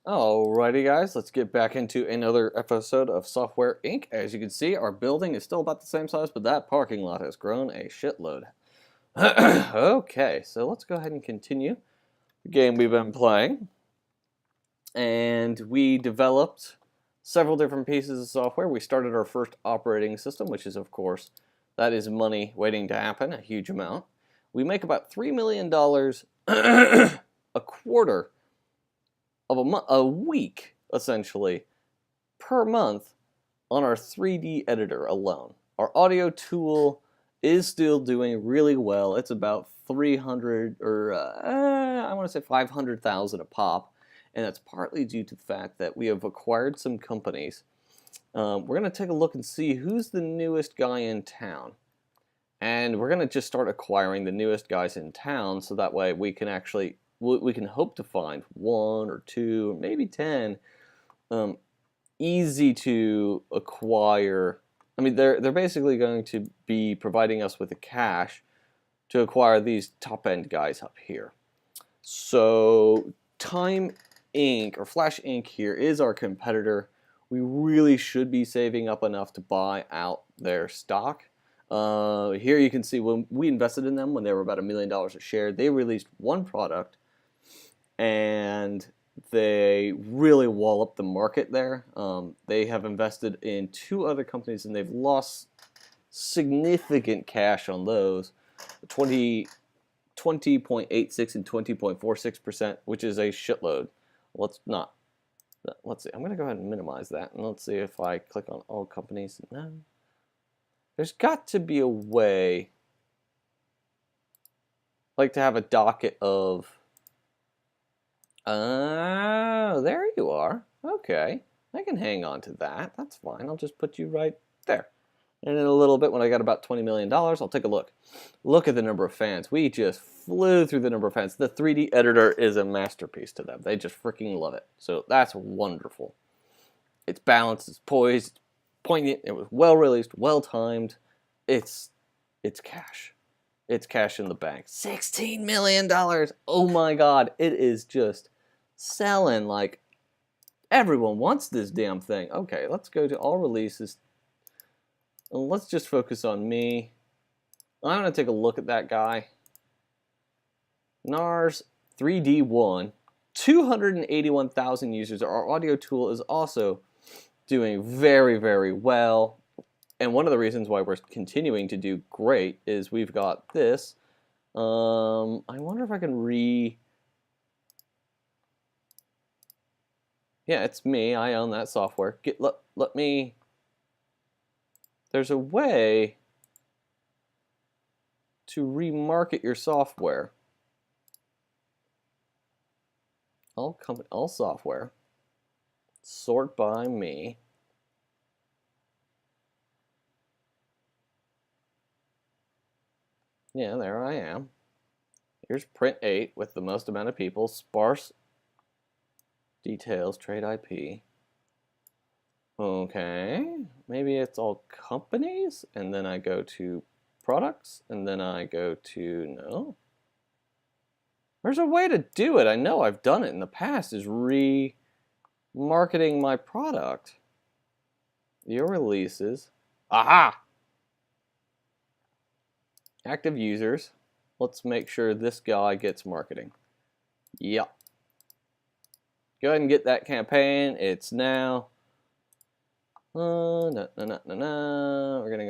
Alrighty guys, let's get back into another episode of Software Inc. As you can see, our building is still about the same size, but that parking lot has grown a shitload. Okay, so let's go ahead and continue the game we've been playing. And we developed several different pieces of software. We started our first operating system, which is, of course, that is money waiting to happen, a huge amount. We make about $3 million a quarter of a week, essentially, per month on our 3D editor alone. Our audio tool is still doing really well. It's about 300 or I want to say 500,000 a pop, and that's partly due to the fact that we have acquired some companies. We're going to take a look and see who's the newest guy in town. And we're going to just start acquiring the newest guys in town so that way we can actually we can hope to find one or two, or maybe 10 easy to acquire. I mean, they're basically going to be providing us with the cash to acquire these top-end guys up here. So Time Inc. or Flash Inc. here is our competitor. We really should be saving up enough to buy out their stock. Here you can see when we invested in them when they were about $1 million a share, they released one product and they really walloped the market there. They have invested in 2 other companies and they've lost significant cash on those, 20.86 and 20.46%, which is a shitload. Let's see. I'm going to go ahead and minimize that, and let's see if I click on all companies. No. There's got to be a way, like to have a docket of. Oh, there you are. Okay, I can hang on to that. That's fine. I'll just put you right there. And in a little bit, when I got about $20 million, I'll take a look. Look at the number of fans. We just flew through the number of fans. The 3D editor is a masterpiece to them. They just freaking love it. So that's wonderful. It's balanced, it's poised, it's poignant. It was well released, well timed. It's cash. It's cash in the bank. $16 million. Oh my God. It is just selling like everyone wants this damn thing. Okay, let's go to all releases. And let's just focus on me. I'm going to take a look at that guy. NARS 3D1. 281,000 users. Our audio tool is also doing very, very well. And one of the reasons why we're continuing to do great is we've got this. I wonder if I can Yeah, it's me. I own that software. Let me. There's a way to remarket your software. All software. Sort by me. Yeah, there I am. Here's print 8 with the most amount of people. Sparse details, trade IP. Okay, maybe it's all companies, and then I go to products, and then I go to, no. There's a way to do it. I know I've done it in the past, is remarketing my product. Your releases. Aha! Active users. Let's make sure this guy gets marketing. Yep. Go ahead and get that campaign. It's now. We're going to go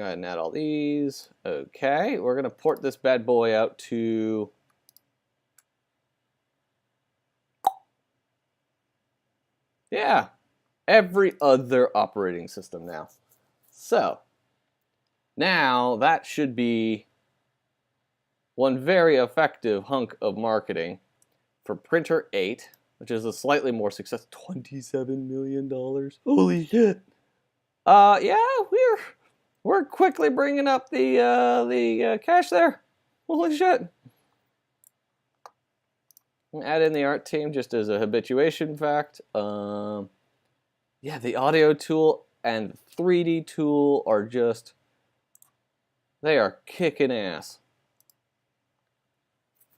ahead and add all these. Okay, we're going to port this bad boy out to. Yeah, every other operating system now. So, now that should be one very effective hunk of marketing for Printer 8, which is a slightly more success. $27 million. Holy shit. Yeah, we're quickly bringing up the cash there. Holy shit. Add in the art team just as a habituation fact. Yeah, the audio tool and 3D tool are just, they are kicking ass.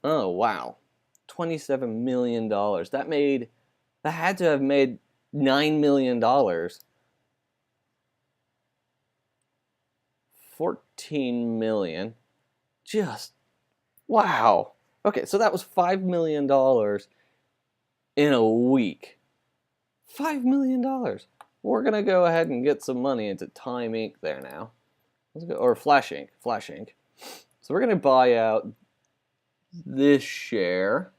Oh, wow. $27 million. That made That had to have made $9 million. 14 million. Just, wow. Okay, so that was $5 million in a week. $5 million. We're going to go ahead and get some money into Time Inc. there now. Let's go, or Flash Inc. Flash Inc. So we're going to buy out this share,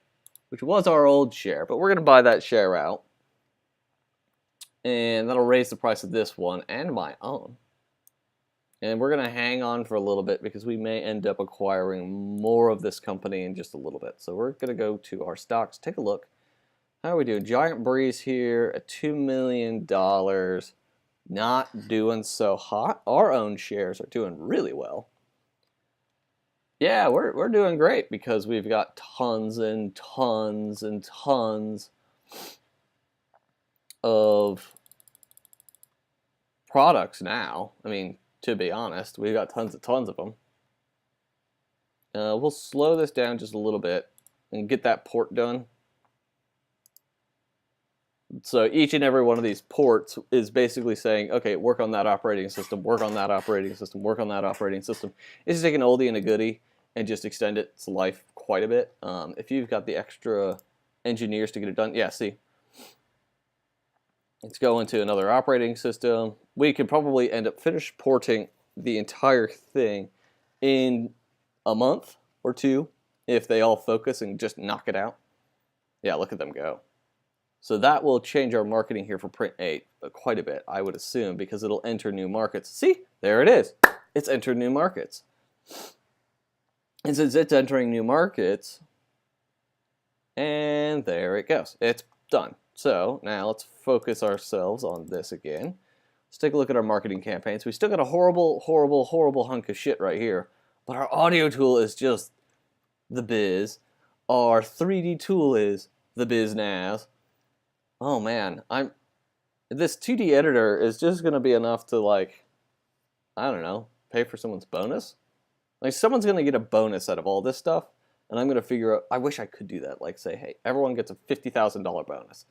which was our old share, but we're going to buy that share out. And that'll raise the price of this one and my own. And we're going to hang on for a little bit because we may end up acquiring more of this company in just a little bit. So we're going to go to our stocks, take a look. How are we doing? Giant Breeze here at $2 million. Not doing so hot. Our own shares are doing really well. Yeah, we're doing great because we've got tons and tons and tons of products now. I mean, to be honest, we've got tons of them. We'll slow this down just a little bit and get that port done. So each and every one of these ports is basically saying, okay, work on that operating system, work on that operating system, work on that operating system. It's just take an oldie and a goodie and just extend its life quite a bit. If you've got the extra engineers to get it done, yeah, see. Let's go into another operating system. We could probably end up finish porting the entire thing in a month or two if they all focus and just knock it out. Yeah, look at them go. So that will change our marketing here for Print 8 quite a bit, I would assume, because it'll enter new markets. See, there it is. It's entered new markets. And since it's entering new markets, and there it goes. It's done. So now let's focus ourselves on this again. Let's take a look at our marketing campaigns. We still got a horrible, horrible, horrible hunk of shit right here. But our audio tool is just the biz. Our 3D tool is the biznaz. Oh man, this 2D editor is just gonna be enough to, like, I don't know, pay for someone's bonus? Like, someone's gonna get a bonus out of all this stuff, and I'm gonna figure out, I wish I could do that, like say, hey, everyone gets a $50,000 bonus.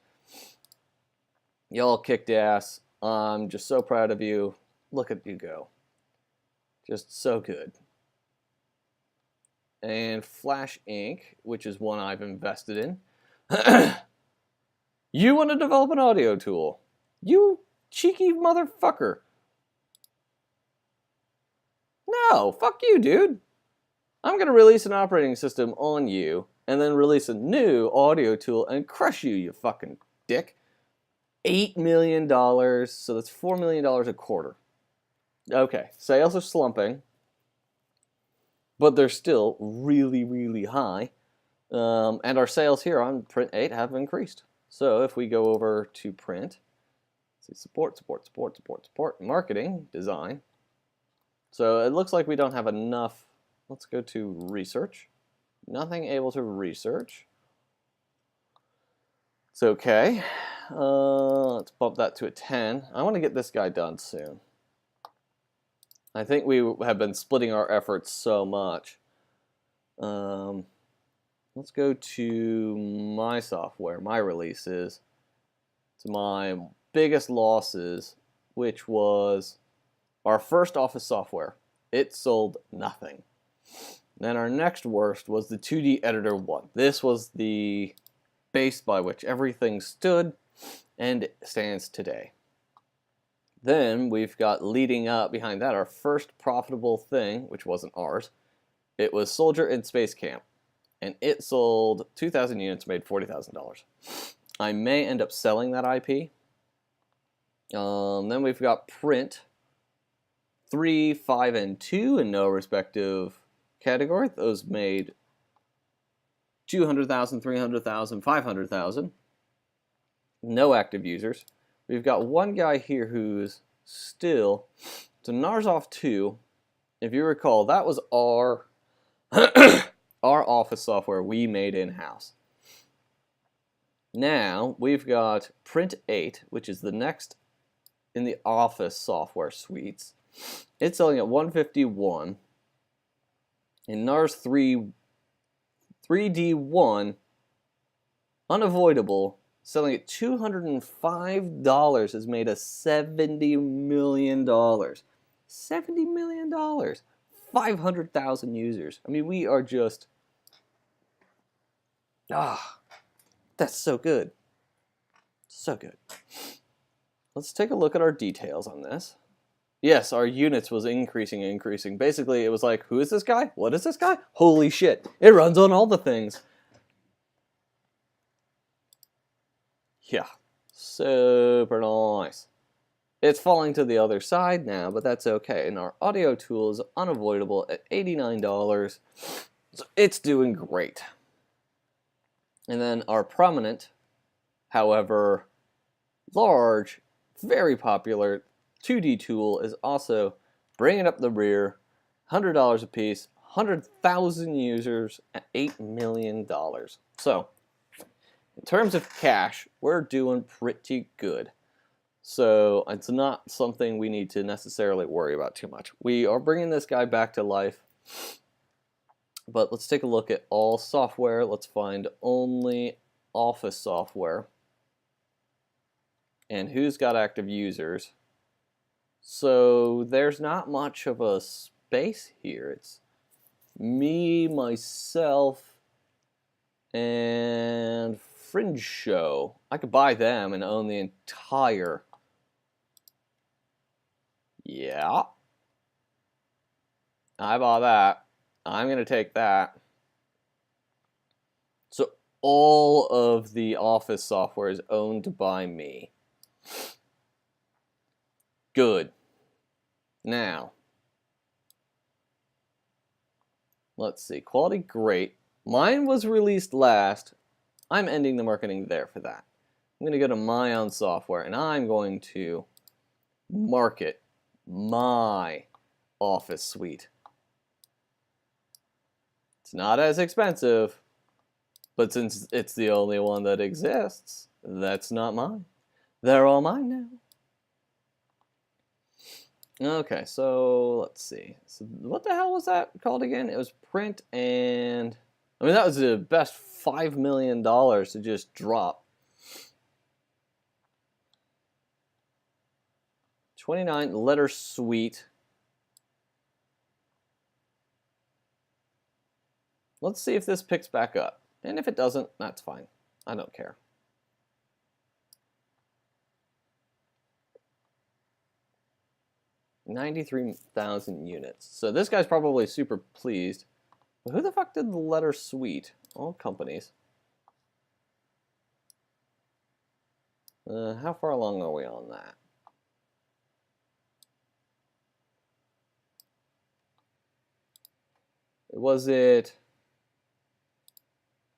Y'all kicked ass. I'm just so proud of you. Look at you go. Just so good. And Flash Inc., which is one I've invested in. You want to develop an audio tool? You cheeky motherfucker. No, fuck you, dude. I'm going to release an operating system on you and then release a new audio tool and crush you, you fucking dick. $8 million, so that's $4 million a quarter. Okay, sales are slumping, but they're still really, really high. And our sales here on Print 8 have increased. So if we go over to Print, see support, marketing, design. So it looks like we don't have enough. Let's go to research. Nothing able to research. It's okay. Let's bump that to a 10. I want to get this guy done soon. I think we have been splitting our efforts so much. Let's go to my software, my releases. It's my biggest losses, which was our first Office software. It sold nothing. Then our next worst was the 2D Editor 1. This was the base by which everything stood and stands today. Then we've got leading up behind that our first profitable thing, which wasn't ours. It was Soldier in Space Camp. And it sold 2,000 units, made $40,000. I may end up selling that IP. Then we've got Print 3, 5, and 2 in no respective category. Those made 200,000, 300,000, 500,000. No active users. We've got one guy here who's still, so Narzov 2, if you recall, that was our our Office software we made in-house. Now we've got Print 8, which is the next in the Office software suites. It's selling at 151. And NARS 3 3D1 unavoidable selling at $205 has made us $70 million. $70 million. 500,000 users. I mean, we are just... that's so good. So good. Let's take a look at our details on this. Yes, our units was increasing. Basically, it was like, who is this guy? What is this guy? Holy shit. It runs on all the things. Yeah. Super nice. It's falling to the other side now, but that's okay. And our audio tool is unavoidable at $89. So it's doing great. And then our prominent, however large, very popular 2D tool is also bringing up the rear, $100 a piece, 100,000 users at $8 million. So, in terms of cash, we're doing pretty good. So, it's not something we need to necessarily worry about too much. We are bringing this guy back to life. But let's take a look at all software. Let's find only Office software. And who's got active users. So there's not much of a space here. It's me, myself, and Fringe Show. I could buy them and own the entire... Yeah. I bought that. I'm going to take that. So all of the Office software is owned by me. Good. Now, let's see. Quality, great. Mine was released last. I'm ending the marketing there for that. I'm going to go to my own software, and I'm going to market my Office suite. It's not as expensive, but since it's the only one that exists, that's not mine. They're all mine now. Okay, so let's see. So what the hell was that called again? It was print and... I mean, that was the best $5 million to just drop. 29 letter suite. Let's see if this picks back up. And if it doesn't, that's fine. I don't care. $93,000 units. So this guy's probably super pleased. But who the fuck did the letter suite? All companies. How far along are we on that? Was it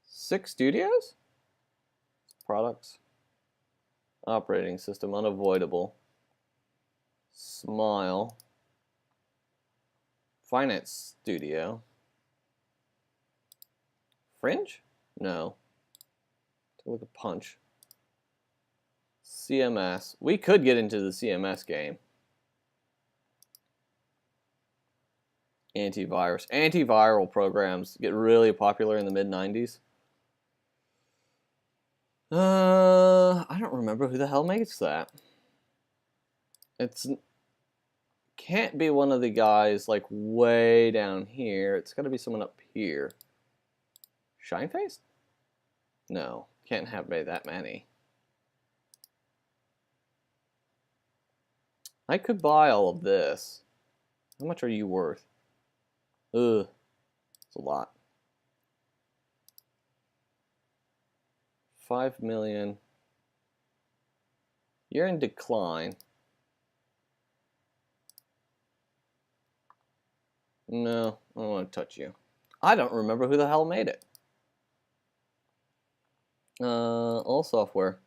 6 studios? Products. Operating system, unavoidable. Smile. Finance studio. Fringe? No. Take a look at Punch. CMS. We could get into the CMS game. Antivirus. Antiviral programs get really popular in the mid-90s. I don't remember who the hell makes that. It's can't be one of the guys like way down here. It's got to be someone up here. Shineface? No, can't have made that many. I could buy all of this. How much are you worth? Ugh, it's a lot. 5 million. You're in decline. No, I don't want to touch you. I don't remember who the hell made it. All software.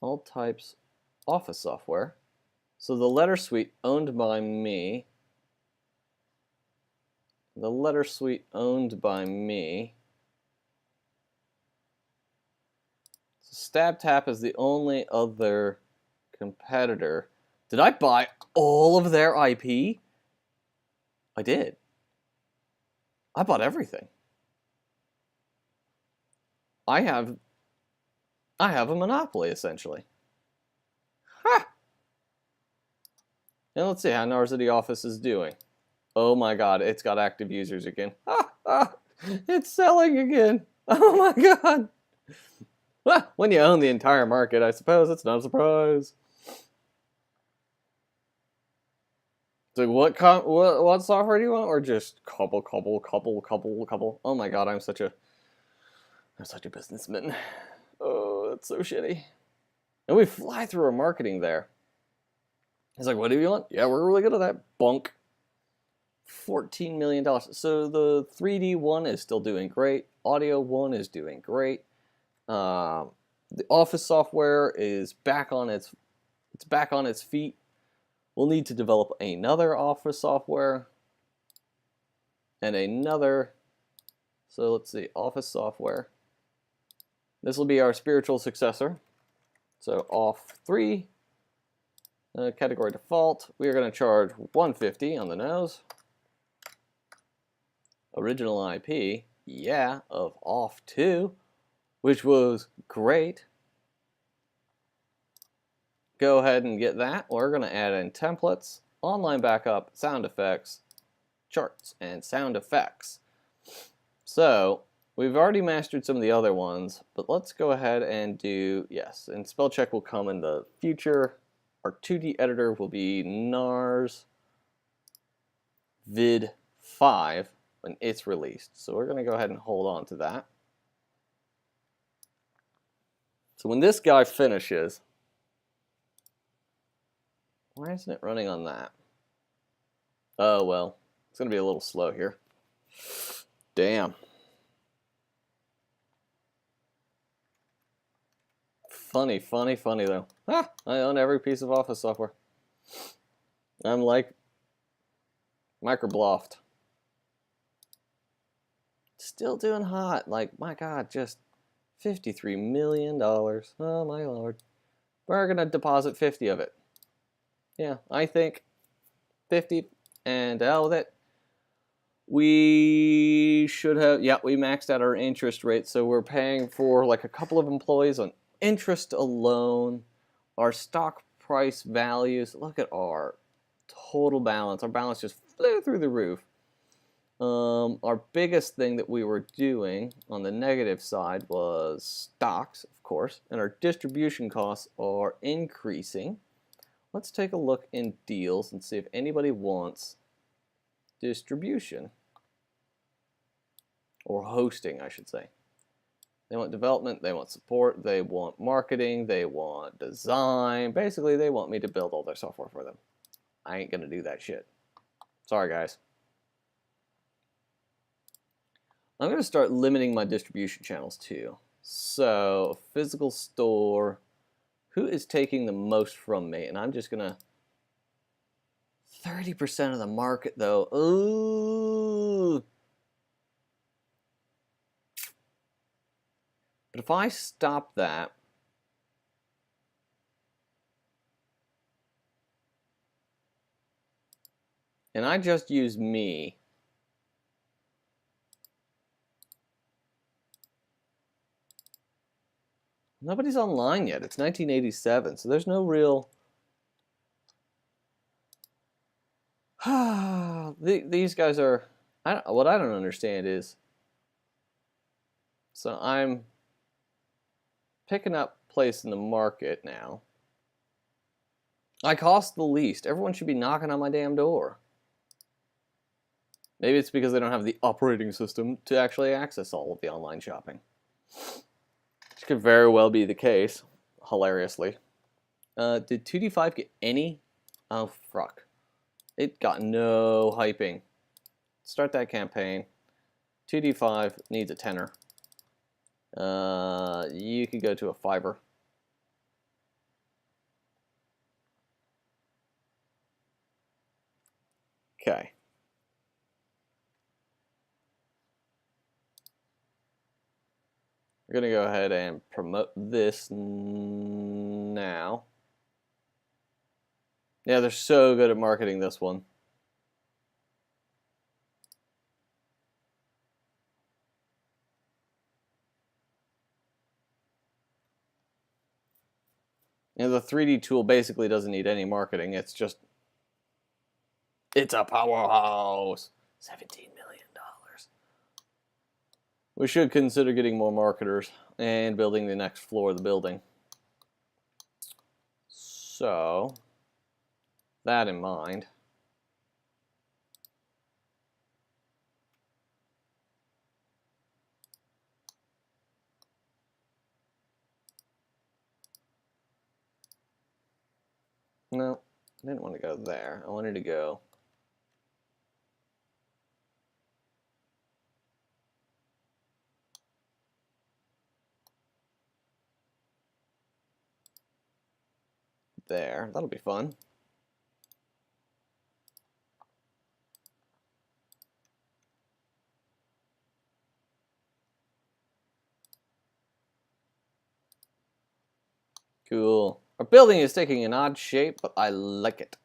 All types. Office software. So the letter suite owned by me. The letter suite owned by me. So StabTap is the only other competitor. Did I buy all of their IP? I did. I bought everything. I have I have a monopoly, essentially. Ha! And let's see how Narzity Office is doing. Oh my god, it's got active users again. Ha! Ha! It's selling again. Oh my god. Well, when you own the entire market, I suppose it's not a surprise. So what software do you want, or just couple? Oh my god, I'm such a businessman. Oh, that's so shitty. And we fly through our marketing there. He's like, what do you want? Yeah, we're really good at that. Bunk. $14 million. So the 3D one is still doing great. Audio one is doing great. The Office software is back on its feet. We'll need to develop another Office software and another. So let's see, Office software. This will be our spiritual successor. So Off3, category default. We are going to charge $150 on the nose. Original IP, yeah, of Off2, which was great. Go ahead and get that. We're going to add in templates, online backup, sound effects, charts, and sound effects. So we've already mastered some of the other ones, but let's go ahead and do, yes, and spell check will come in the future. Our 2D editor will be NARS Vid 5 when it's released. So we're going to go ahead and hold on to that. So when this guy finishes, why isn't it running on that? Oh, well, it's going to be a little slow here. Damn. Funny though. Ah, I own every piece of Office software. I'm like Microbloft. Still doing hot. Like, my god, just $53 million. Oh my lord. We're going to deposit 50 of it. Yeah, I think 50, and out with it. We should have, yeah, we maxed out our interest rate, so we're paying for like a couple of employees on interest alone. Our stock price values, look at our total balance. Our balance just flew through the roof. Our biggest thing that we were doing on the negative side was stocks, of course, and our distribution costs are increasing. Let's take a look in deals and see if anybody wants distribution, or hosting, I should say. They want development, they want support, they want marketing, they want design. Basically, they want me to build all their software for them. I ain't gonna do that shit. Sorry, guys. I'm gonna start limiting my distribution channels too. So, physical store, who is taking the most from me? And I'm just gonna 30% of the market though. Ooh. But if I stop that, and I just use me, nobody's online yet. It's 1987, so there's no real. These guys are. What I don't understand is. So I'm picking up place in the market now. I cost the least. Everyone should be knocking on my damn door. Maybe it's because they don't have the operating system to actually access all of the online shopping. Which could very well be the case, hilariously. Did 2D5 get any? Oh, fuck. It got no hyping. Start that campaign. 2D5 needs a tenner. You could go to a fiver. Okay. We're going to go ahead and promote this now. Yeah, they're so good at marketing this one. And the 3D tool basically doesn't need any marketing. It's just, it's a powerhouse. $17 million. We should consider getting more marketers and building the next floor of the building. So, that in mind. No, I didn't want to go there. I wanted to go there. That'll be fun. Cool. Our building is taking an odd shape, but I like it.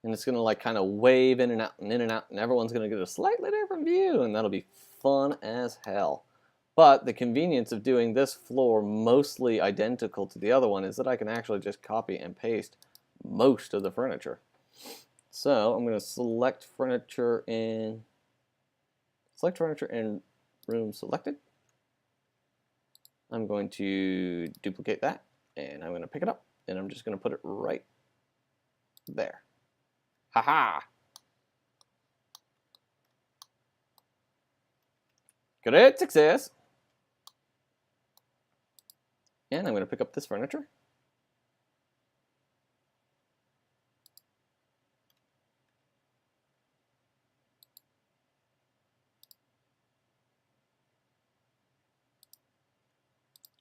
And it's going to like kind of wave in and out and in and out, and everyone's going to get a slightly different view, and that'll be fun as hell. But the convenience of doing this floor mostly identical to the other one is that I can actually just copy and paste most of the furniture. So I'm going to select furniture in room selected. I'm going to duplicate that, and I'm going to pick it up, and I'm just going to put it right there. Haha! Great success! And I'm going to pick up this furniture.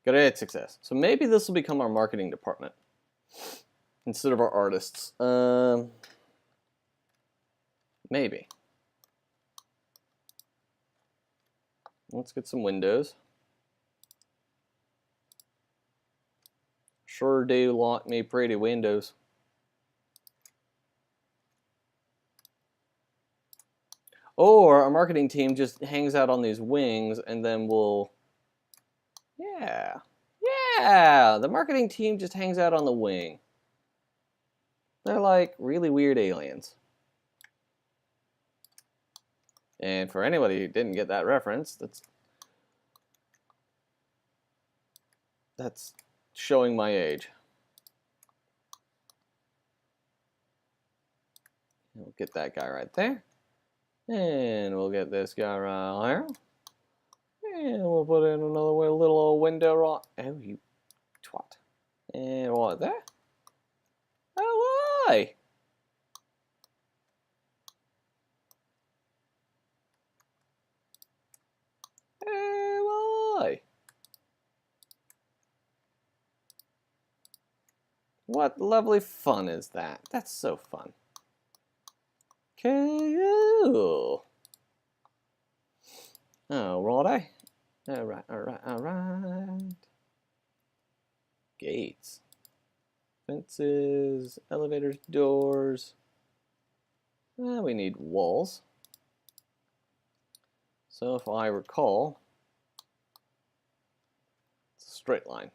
Great success. So maybe this will become our marketing department instead of our artists. Maybe. Let's get some windows. Sure do like me pretty windows. Or our marketing team just hangs out on these wings, and then we'll... Yeah, the marketing team just hangs out on the wing. They're like really weird aliens. And for anybody who didn't get that reference, that's showing my age. We'll get that guy right there. And we'll get this guy right here. And we'll put in another little old window right. Oh, you twat. And right there. Oh, why? Oh, why? What lovely fun is that? That's so fun. Cool. Alrighty. Alright. Gates. Fences, elevators, doors. We need walls. So if I recall, it's a straight line.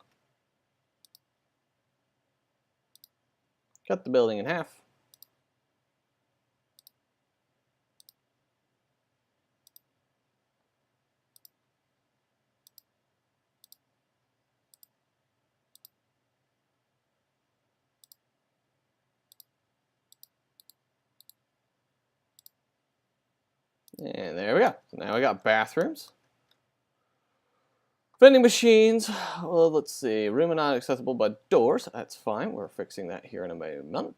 Cut the building in half. And there we go. So now we got bathrooms. Vending machines. Well, let's see. Room not accessible by doors. That's fine. We're fixing that here in a moment.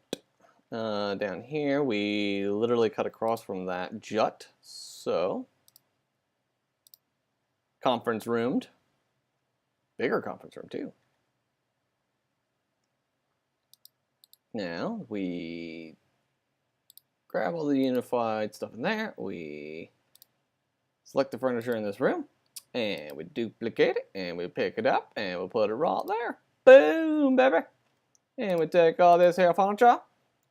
Down here, we literally cut across from that jut. So, conference roomed. Bigger conference room, too. Now, we grab all the unified stuff in there. We select the furniture in this room. And we duplicate it. And we pick it up. And we'll put it right there. Boom, baby. And we take all this here furniture.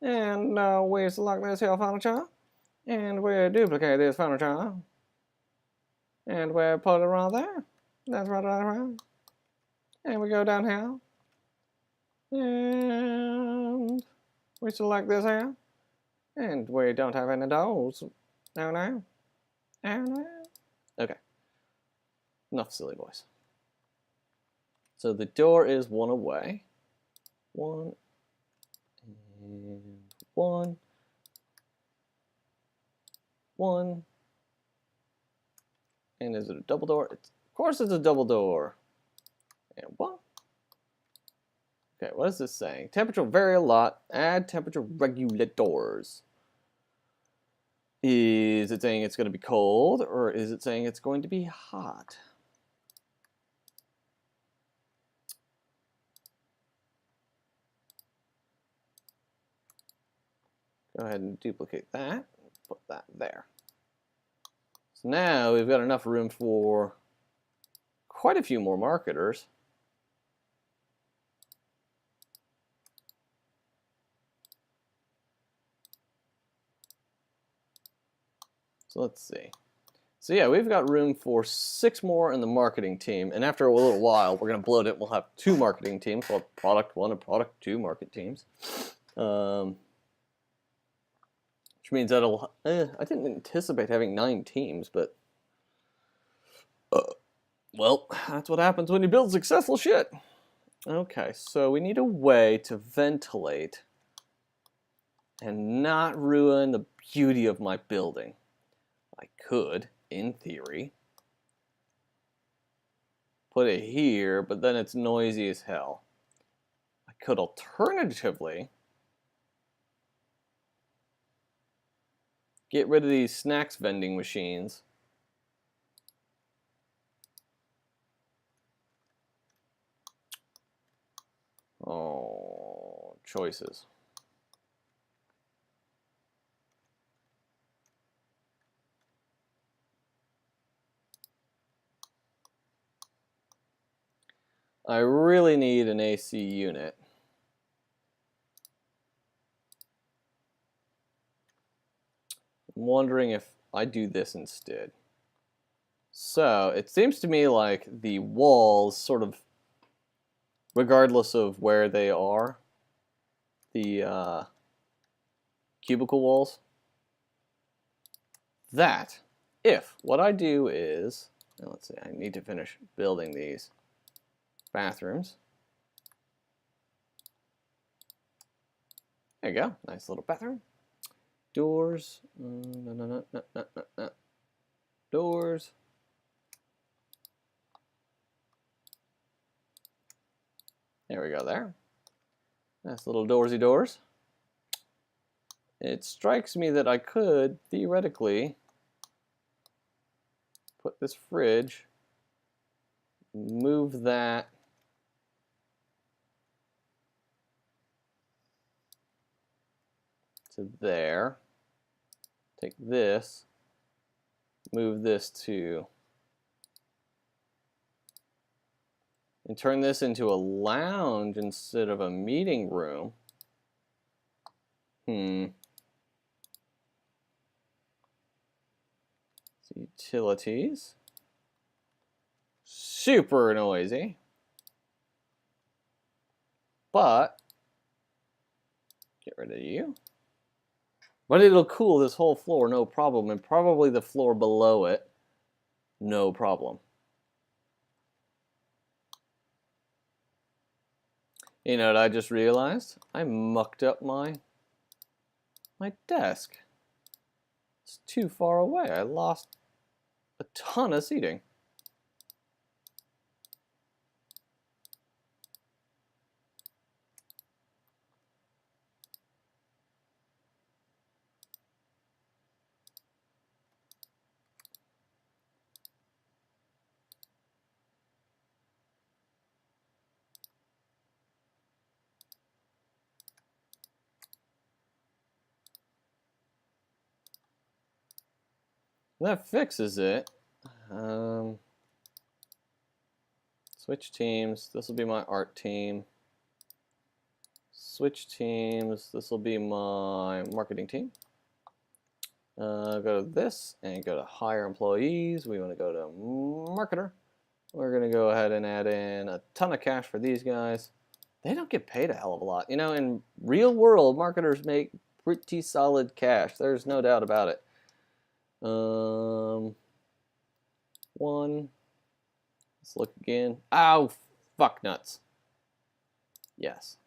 And we select this here furniture. And we duplicate this furniture. And we put it right there. That's right. And we go down here. And We select this here. And we don't have any doors. No, no. No, no. Okay. Enough silly voice. So the door is one away. One. And one. One. And is it a double door? Of course it's a double door. And one. Okay, what is this saying? Temperature will vary a lot. Add temperature regulators. Is it saying it's going to be cold, or is it saying it's going to be hot? Go ahead and duplicate that. Put that there. So now we've got enough room for quite a few more marketers. So let's see. So yeah, we've got room for 6 more in the marketing team, and after a little while, we're going to bloat it. We'll have 2 marketing teams, called Product 1 and Product 2 market teams. Which means that'll... I didn't anticipate having 9 teams, but... well, that's what happens when you build successful shit. Okay, so we need a way to ventilate and not ruin the beauty of my building. I could, in theory, put it here, but then it's noisy as hell. I could alternatively get rid of these snacks vending machines. Oh, choices. I really need an AC unit. I'm wondering if I do this instead. So, it seems to me like the walls sort of, regardless of where they are, the cubicle walls, that if what I do is, let's see, I need to finish building these bathrooms. There you go, nice little bathroom. Doors, doors. There we go there. Nice little doorsy doors. It strikes me that I could, theoretically, put this fridge, move that to there, take this, move this to, and turn this into a lounge instead of a meeting room. Utilities. Super noisy. But, get rid of you. But it'll cool this whole floor, no problem, and probably the floor below it, no problem. You know what I just realized? I mucked up my desk. It's too far away. I lost a ton of seating. That fixes it. Switch teams. This will be my art team. Switch teams. This will be my marketing team. Go to this and go to hire employees. We want to go to marketer. We're going to go ahead and add in a ton of cash for these guys. they don't get paid a hell of a lot. You know, in real world, marketers make pretty solid cash. There's no doubt about it. One. Let's look again. Oh, fuck nuts. Yes.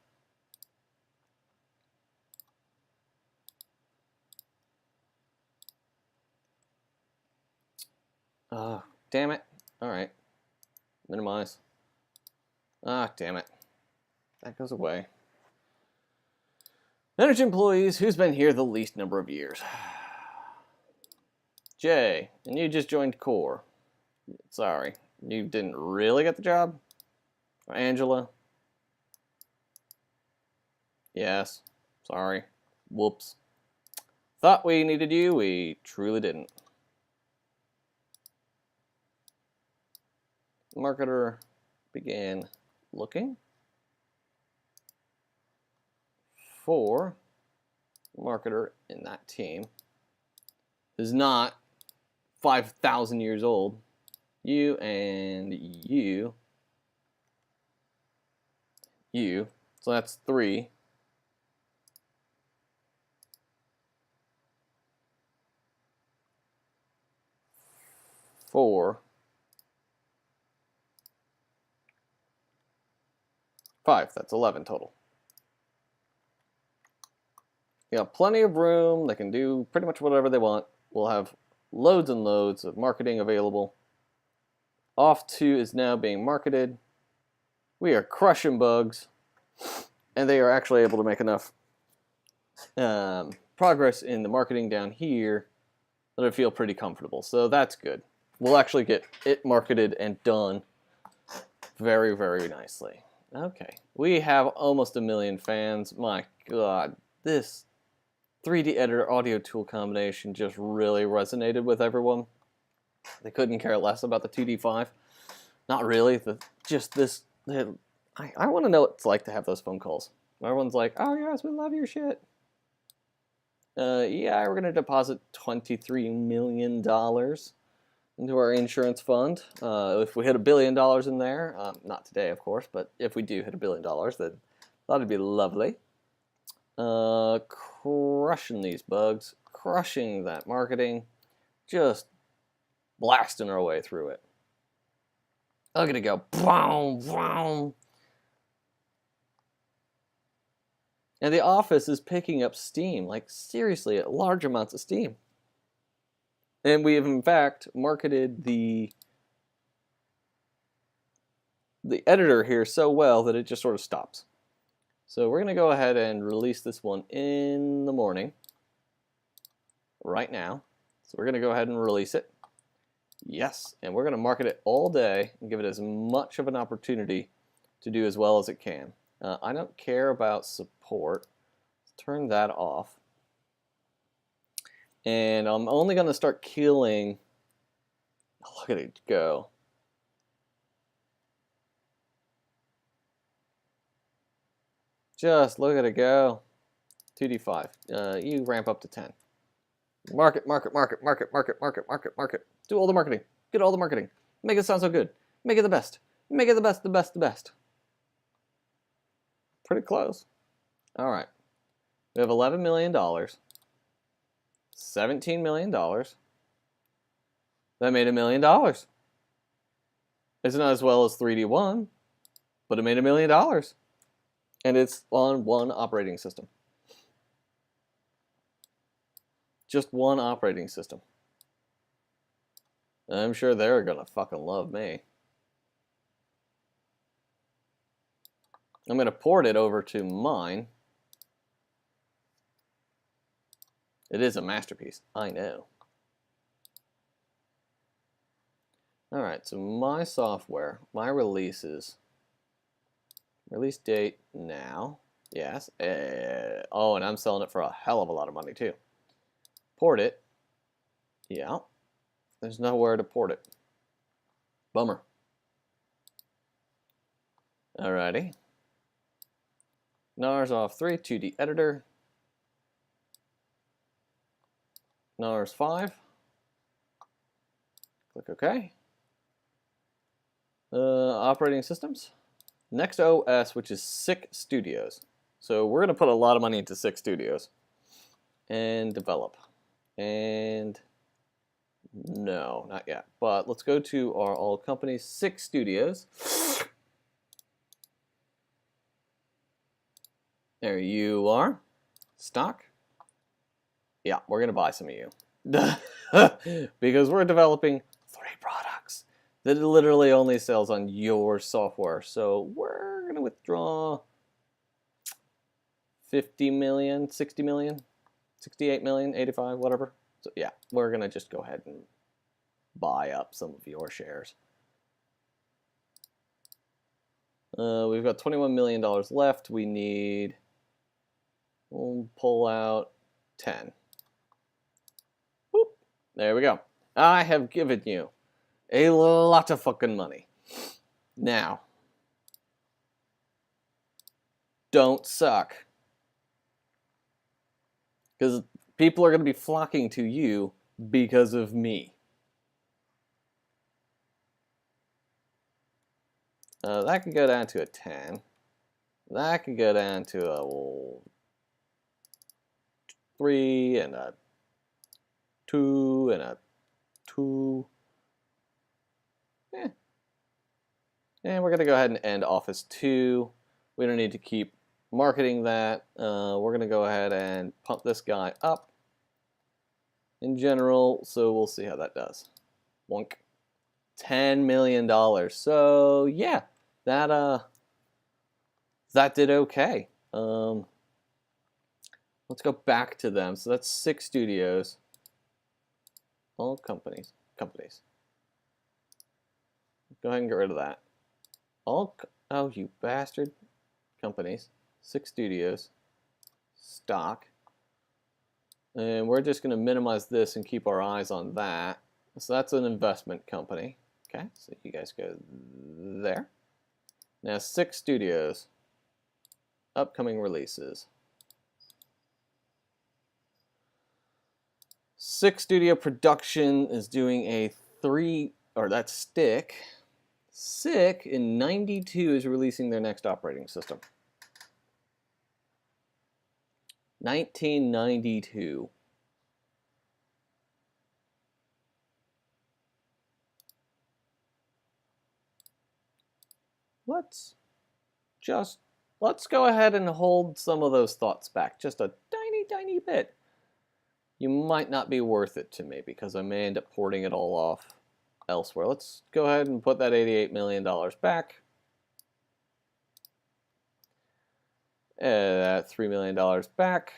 Damn it. All right. Minimize. Damn it. That goes away. Manage employees. Who's been here the least number of years? Jay, and you just joined Core. Sorry. You didn't really get the job? Angela? Yes. Sorry. Whoops. Thought we needed you. We truly didn't. Marketer began looking for marketer in that team is not 5,000 years old. You and you. So that's 3. 4. 5. That's 11 total. You got plenty of room. They can do pretty much whatever they want. We'll have loads and loads of marketing available. Off 2 is now being marketed. We are crushing bugs. And they are actually able to make enough progress in the marketing down here that I feel pretty comfortable. So that's good. We'll actually get it marketed and done very, very nicely. Okay, we have almost 1 million fans. My God, this 3D editor audio tool combination just really resonated with everyone. They couldn't care less about the 2D5. Not really. I want to know what it's like to have those phone calls. Everyone's like, "Oh yes, we love your shit." Yeah, we're gonna deposit $23 million into our insurance fund. If we hit $1 billion in there, not today, of course, but if we do hit $1 billion, then that'd be lovely. Crushing these bugs, crushing that marketing, just blasting our way through it. Look at it go, boom, boom. And the office is picking up steam, like seriously, large amounts of steam. And we have, in fact, marketed the editor here so well that it just sort of stops. So we're going to go ahead and release this one in the morning, right now. So we're going to go ahead and release it. Yes, and we're going to market it all day and give it as much of an opportunity to do as well as it can. I don't care about support. Let's turn that off. And I'm only going to start killing. Look at it go. Just look at it go. 2D5. You ramp up to 10. Market. Do all the marketing. Get all the marketing. Make it sound so good. Make it the best. Make it the best, the best, the best. Pretty close. All right. We have $11 million. $17 million. That made $1 million. It's not as well as 3D1, but it made $1 million. And it's on one operating system. Just one operating system. I'm sure they're gonna fucking love me. I'm gonna port it over to mine. It is a masterpiece, I know. Alright, so my software, my releases. Release date now. Yes. Oh, and I'm selling it for a hell of a lot of money too. Port it. Yeah. There's nowhere to port it. Bummer. Alrighty. NARS off 3, 2D editor. NARS 5. Click OK. Operating systems. next OS, which is Sick Studios. So we're going to put a lot of money into Sick Studios. And develop. And no, not yet. But let's go to our all companies, Sick Studios. There you are. Stock. Yeah, we're going to buy some of you. Because we're developing 3 products that literally only sells on your software. So we're going to withdraw 50 million, 60 million, 68 million, 85, whatever. So yeah, we're going to just go ahead and buy up some of your shares. We've got $21 million left. We need, we'll pull out 10. Boop. There we go. I have given you a lot of fucking money. Now, don't suck. Because people are going to be flocking to you because of me. That could go down to a 10. That could go down to a 3 and a 2 and a 2. And we're going to go ahead and end Office 2. We don't need to keep marketing that. We're going to go ahead and pump this guy up in general, so we'll see how that does. Wonk. $10 million. So yeah, that did okay. Let's go back to them. So that's Sick Studios. All companies. Go ahead and get rid of that. Oh, you bastard. Companies. Sick Studios. Stock. And we're just going to minimize this and keep our eyes on that. So that's an investment company. Okay, so you guys go there. Now, Sick Studios. Upcoming releases. Sick Studio Production is doing a 3, or that's Stick. Sick in 92 is releasing their next operating system. 1992. Let's go ahead and hold some of those thoughts back just a tiny bit. You might not be worth it to me because I may end up porting it all off elsewhere. Let's go ahead and put that $88 million back. That $3 million back.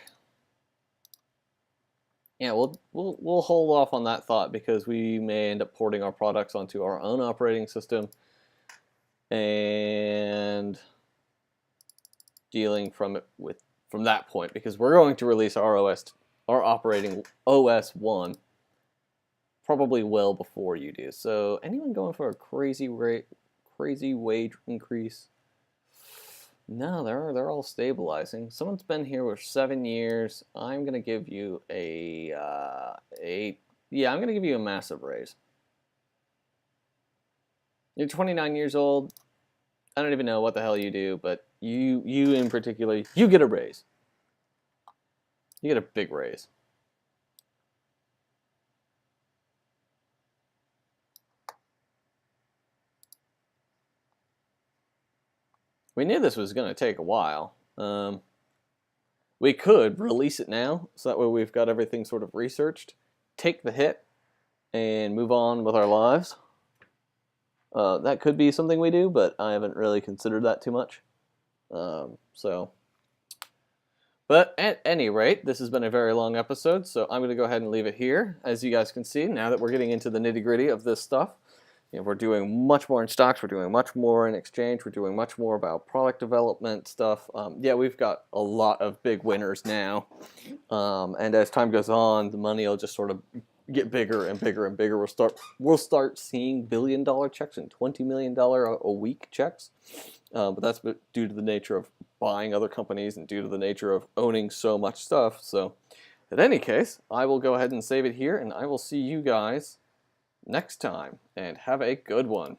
Yeah, we'll hold off on that thought because we may end up porting our products onto our own operating system and dealing from that point, because we're going to release our operating OS 1 probably well before you do. So anyone going for a crazy wage increase? No, they're all stabilizing. Someone's been here for 7 years. I'm gonna give you I'm gonna give you a massive raise. You're 29 years old. I don't even know what the hell you do, but you in particular, you get a raise. You get a big raise. We knew this was going to take a while. We could release it now, so that way we've got everything sort of researched, take the hit, and move on with our lives. That could be something we do, but I haven't really considered that too much. But at any rate, this has been a very long episode, so I'm going to go ahead and leave it here. As you guys can see, now that we're getting into the nitty-gritty of this stuff, we're doing much more in stocks, we're doing much more in exchange, we're doing much more about product development stuff. Yeah, we've got a lot of big winners now, and as time goes on, the money will just sort of get bigger and bigger and bigger. We'll start seeing $1 billion checks and $20 million a week checks, but that's due to the nature of buying other companies and due to the nature of owning so much stuff. So, in any case, I will go ahead and save it here, and I will see you guys next time, and have a good one.